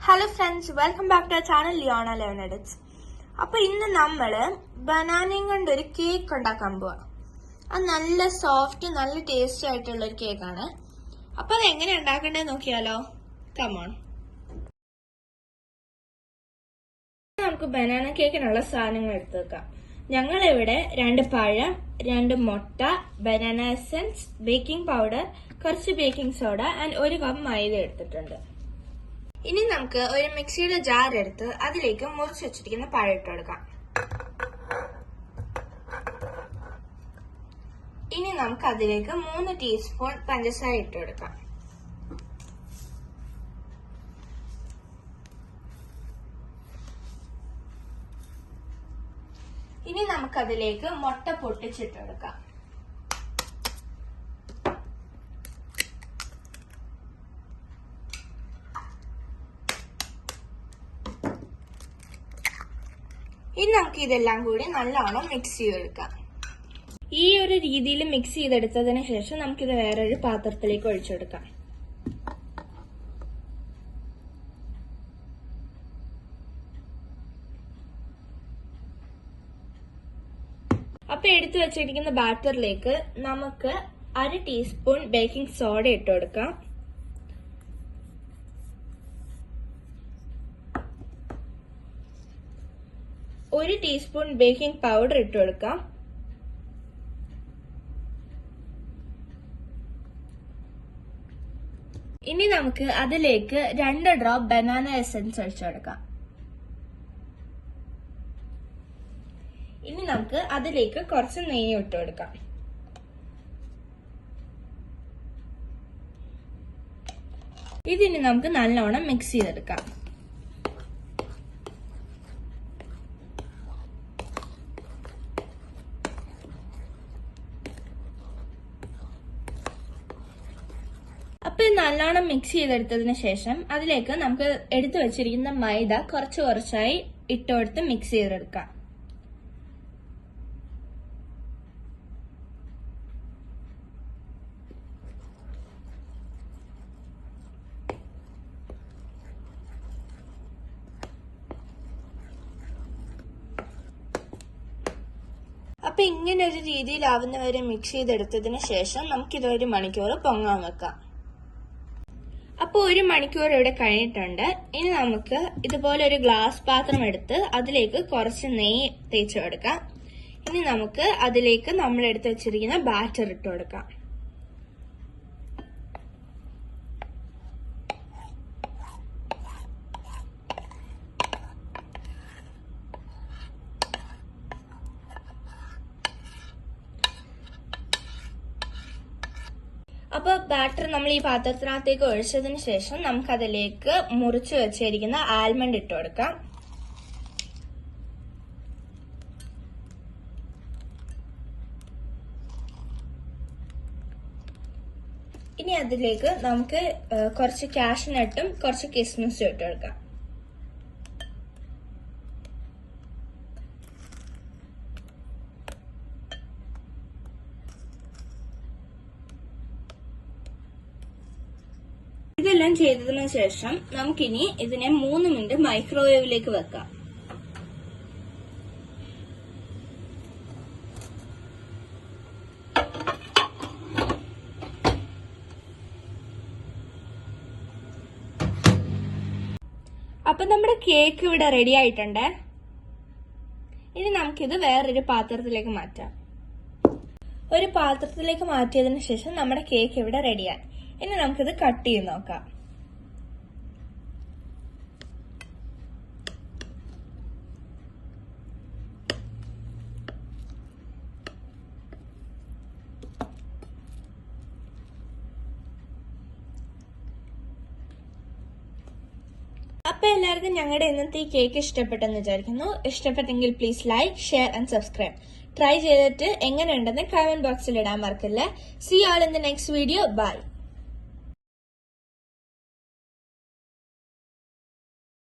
Hello friends, welcome back to our channel Leona 11 Edits. അപ്പോൾ ഇന്ന് നമ്മൾ ബനാനയും കൊണ്ട് ഒരു കേക്ക് ഉണ്ടാക്കാൻ പോവാം. അത് നല്ല സോഫ്റ്റ് നല്ല ടേസ്റ്റി ആയിട്ടുള്ള ഒരു കേക്കാണ്. അപ്പോൾ അത് എങ്ങനെ ഉണ്ടാക്കേണ്ടത് നോക്കിയാലോ? Come on. നമുക്ക് ബനാന കേക്കിനുള്ള സാധനങ്ങൾ എടുത്ത് വെക്കാം. ഞങ്ങളിവിടെ 2 പഴം, 2 മുട്ട, ബനാന എസൻസ്, ബേക്കിംഗ് പൗഡർ, കുറച്ച് ബേക്കിംഗ് സോഡ ആൻഡ് 1 കപ്പ് മൈദ എടുത്തിട്ടുണ്ട്. ഇനി നമുക്ക് ഒരു മിക്സിയുടെ ജാർ എടുത്ത് അതിലേക്ക് മുറിച്ച് വെച്ചിരിക്കുന്ന പഴം ഇട്ട് കൊടുക്കാം. ഇനി നമുക്ക് അതിലേക്ക് 3 ടീസ്പൂൺ പഞ്ചസാര ഇട്ട് കൊടുക്കാം. ഇനി നമുക്കതിലേക്ക് മുട്ട പൊട്ടിച്ചിട്ട് കൊടുക്കാം. ഇനി നമുക്ക് ഇതെല്ലാം കൂടി നല്ലോണം മിക്സ് ചെയ്തെടുക്കാം. ഈ ഒരു രീതിയിൽ മിക്സ് ചെയ്തെടുത്തതിന് ശേഷം നമുക്കിത് വേറൊരു പാത്രത്തിലേക്ക് ഒഴിച്ചെടുക്കാം. അപ്പൊ എടുത്തു വെച്ചിരിക്കുന്ന ബാറ്ററിലേക്ക് നമുക്ക് 1/2 ടീസ്പൂൺ ബേക്കിംഗ് സോഡ ഇട്ട് കൊടുക്കാം. ഒരു ടീസ്പൂൺ ബേക്കിംഗ് പൗഡർ ഇട്ട് കൊടുക്കാം. ഇനി നമുക്ക് അതിലേക്ക് 2 ഡ്രോപ്പ് ബനാന എസൻസ് ഒഴിച്ചു കൊടുക്കാം. ഇനി നമുക്ക് അതിലേക്ക് കുറച്ച് നെയ്യ് ഇട്ട് കൊടുക്കാം. ഇതിന് നമുക്ക് നല്ലോണം മിക്സ് ചെയ്തെടുക്കാം. അപ്പൊ നല്ലോണം മിക്സ് ചെയ്തെടുത്തതിന് ശേഷം അതിലേക്ക് നമുക്ക് എടുത്തു വെച്ചിരിക്കുന്ന മൈദ കുറച്ചായി ഇട്ടുകൊടുത്ത് മിക്സ് ചെയ്തെടുക്കാം. അപ്പൊ ഇങ്ങനെ ഒരു രീതിയിലാവുന്നവരെ മിക്സ് ചെയ്തെടുത്തതിന് ശേഷം നമുക്കിത് 1 മണിക്കൂർ പൊങ്ങാൻ വെക്കാം. അപ്പോൾ 1 മണിക്കൂർ ഇവിടെ കഴിഞ്ഞിട്ടുണ്ട്. ഇനി നമുക്ക് ഇതുപോലെ ഒരു ഗ്ലാസ് പാത്രം എടുത്ത് അതിലേക്ക് കുറച്ച് നെയ്യ് തേച്ച് കൊടുക്കാം. ഇനി നമുക്ക് അതിലേക്ക് നമ്മൾ എടുത്ത് വെച്ചിരിക്കുന്ന ബാറ്റർ ഇട്ട് കൊടുക്കാം. അപ്പൊ ബാറ്റർ നമ്മൾ ഈ പാത്രത്തിനകത്തേക്ക് ഒഴിച്ചതിന് ശേഷം നമുക്ക് അതിലേക്ക് മുറിച്ച് വെച്ചിരിക്കുന്ന ആൽമണ്ട് ഇട്ട് കൊടുക്കാം. ഇനി അതിലേക്ക് നമുക്ക് കുറച്ച് കാഷ്നട്ടും കുറച്ച് കിസ്മിസും ഇട്ട് കൊടുക്കാം. ഇതെല്ലാം ചെയ്തതിനു ശേഷം നമുക്കിനി ഇതിനെ 3 മിനിറ്റ് മൈക്രോവേവിലേക്ക് വെക്കാം. അപ്പൊ നമ്മുടെ കേക്ക് ഇവിടെ റെഡി ആയിട്ടുണ്ട്. ഇനി നമുക്കിത് വേറൊരു പാത്രത്തിലേക്ക് മാറ്റാം. ഒരു പാത്രത്തിലേക്ക് മാറ്റിയതിനു ശേഷം നമ്മുടെ കേക്ക് ഇവിടെ റെഡിയായി. ഇനി നമുക്കിത് കട്ട് ചെയ്ത് നോക്കാം. അപ്പൊ എല്ലാവർക്കും ഞങ്ങളുടെ ഇന്നത്തെ ഈ കേക്ക് ഇഷ്ടപ്പെട്ടെന്ന് വിചാരിക്കുന്നു. ഇഷ്ടപ്പെട്ടെങ്കിൽ please like, share and subscribe. Try ചെയ്തിട്ട് എങ്ങനെയുണ്ടെന്ന് കമന്റ് ബോക്സിൽ ഇടാൻ മറക്കില്ല. See you all in the next video. Bye.